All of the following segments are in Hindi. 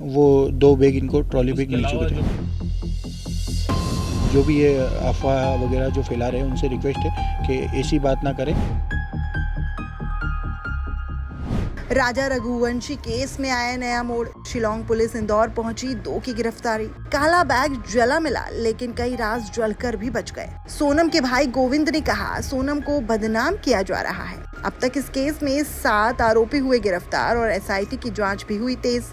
वो 2 बैग इनको ट्रॉली बैग मिल चुके थे। जो भी ये अफवाह वगैरह जो फैला रहे हैं उनसे रिक्वेस्ट है कि ऐसी बात ना करें। राजा रघुवंशी केस में आया नया मोड़। शिलोंग पुलिस इंदौर पहुंची, 2 की गिरफ्तारी। काला बैग जला मिला, लेकिन कई राज जलकर भी बच गए। सोनम के भाई गोविंद ने कहा, सोनम को बदनाम किया जा रहा है। अब तक इस केस में 7 आरोपी हुए गिरफ्तार और SIT की जांच भी हुई तेज।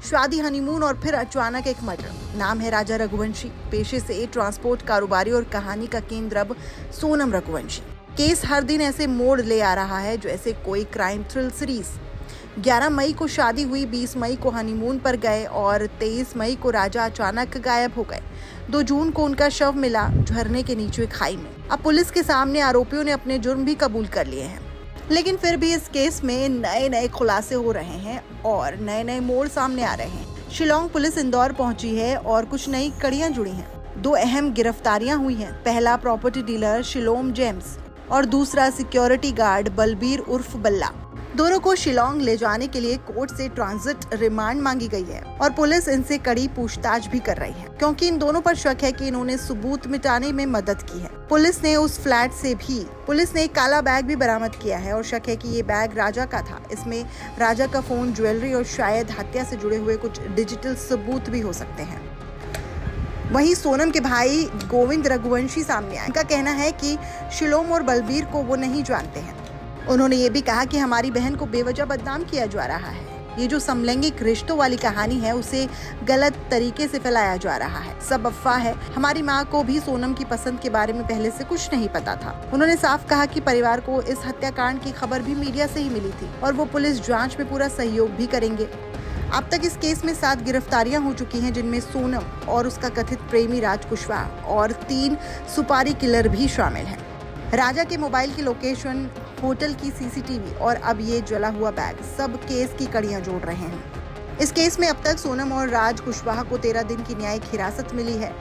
शादी, हनीमून और फिर अचानक एक मर्डर। नाम है राजा रघुवंशी, पेशे से ट्रांसपोर्ट कारोबारी और कहानी का केंद्र अब सोनम रघुवंशी। केस हर दिन ऐसे मोड़ ले आ रहा है जैसे कोई क्राइम थ्रिल सीरीज। 11 मई को शादी हुई, 20 मई को हनीमून पर गए और 23 मई को राजा अचानक गायब हो गए। 2 जून को उनका शव मिला झरने के नीचे खाई में। अब पुलिस के सामने आरोपियों ने अपने जुर्म भी कबूल कर लिए हैं, लेकिन फिर भी इस केस में नए खुलासे हो रहे हैं और नए मोड़ सामने आ रहे हैं। शिलोंग पुलिस इंदौर पहुंची है और कुछ नई कड़ियां जुड़ी हैं। 2 अहम गिरफ्तारियां हुई हैं। पहला प्रॉपर्टी डीलर शिलोम जेम्स और दूसरा सिक्योरिटी गार्ड बलबीर उर्फ बल्ला। दोनों को शिलोंग ले जाने के लिए कोर्ट से ट्रांजिट रिमांड मांगी गई है और पुलिस इनसे कड़ी पूछताछ भी कर रही है, क्योंकि इन दोनों पर शक है कि इन्होंने सबूत मिटाने में मदद की है। पुलिस ने उस फ्लैट से भी एक काला बैग भी बरामद किया है और शक है कि ये बैग राजा का था। इसमें राजा का फोन, ज्वेलरी और शायद हत्या से जुड़े हुए कुछ डिजिटल सबूत भी हो सकते हैं। वहीं सोनम के भाई गोविंद रघुवंशी सामने आए। उनका कहना है कि शिलोम और बलबीर को वो नहीं जानते हैं। उन्होंने ये भी कहा कि हमारी बहन को बेवजह बदनाम किया जा रहा है। ये जो समलैंगिक रिश्तों वाली कहानी है उसे गलत तरीके से फैलाया जा रहा है, सब अफवाह है। हमारी माँ को भी सोनम की पसंद के बारे में पहले से कुछ नहीं पता था। उन्होंने साफ कहा कि परिवार को इस हत्याकांड की खबर भी मीडिया से ही मिली थी और वो पुलिस जांच में पूरा सहयोग भी करेंगे। अब तक इस केस में 7 गिरफ्तारियां हो चुकी हैं, जिनमें सोनम और उसका कथित प्रेमी राज कुशवाहा और 3 सुपारी किलर भी शामिल हैं। राजा के मोबाइल की लोकेशन, होटल की CCTV और अब ये जला हुआ बैग सब केस की कड़ियां जोड़ रहे हैं। इस केस में अब तक सोनम और राज कुशवाहा को 13 दिन की न्यायिक हिरासत मिली है।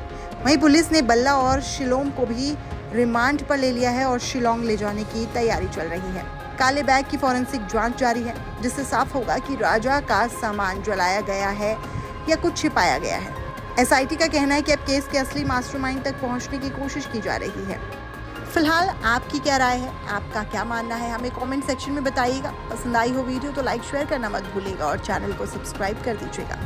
वहीं पुलिस ने बल्ला और शिलोम को भी रिमांड पर ले लिया है और शिलोंग ले जाने की तैयारी चल रही है। काले बैग की फॉरेंसिक जांच जारी है, जिससे साफ होगा कि राजा का सामान जलाया गया है या कुछ छिपाया गया है। SIT का कहना है कि अब केस के असली मास्टरमाइंड तक पहुंचने की कोशिश की जा रही है। फिलहाल आपकी क्या राय है, आपका क्या मानना है, हमें कमेंट सेक्शन में बताइएगा। पसंद आई हो वीडियो तो लाइक शेयर करना मत भूलिएगा और चैनल को सब्सक्राइब कर दीजिएगा।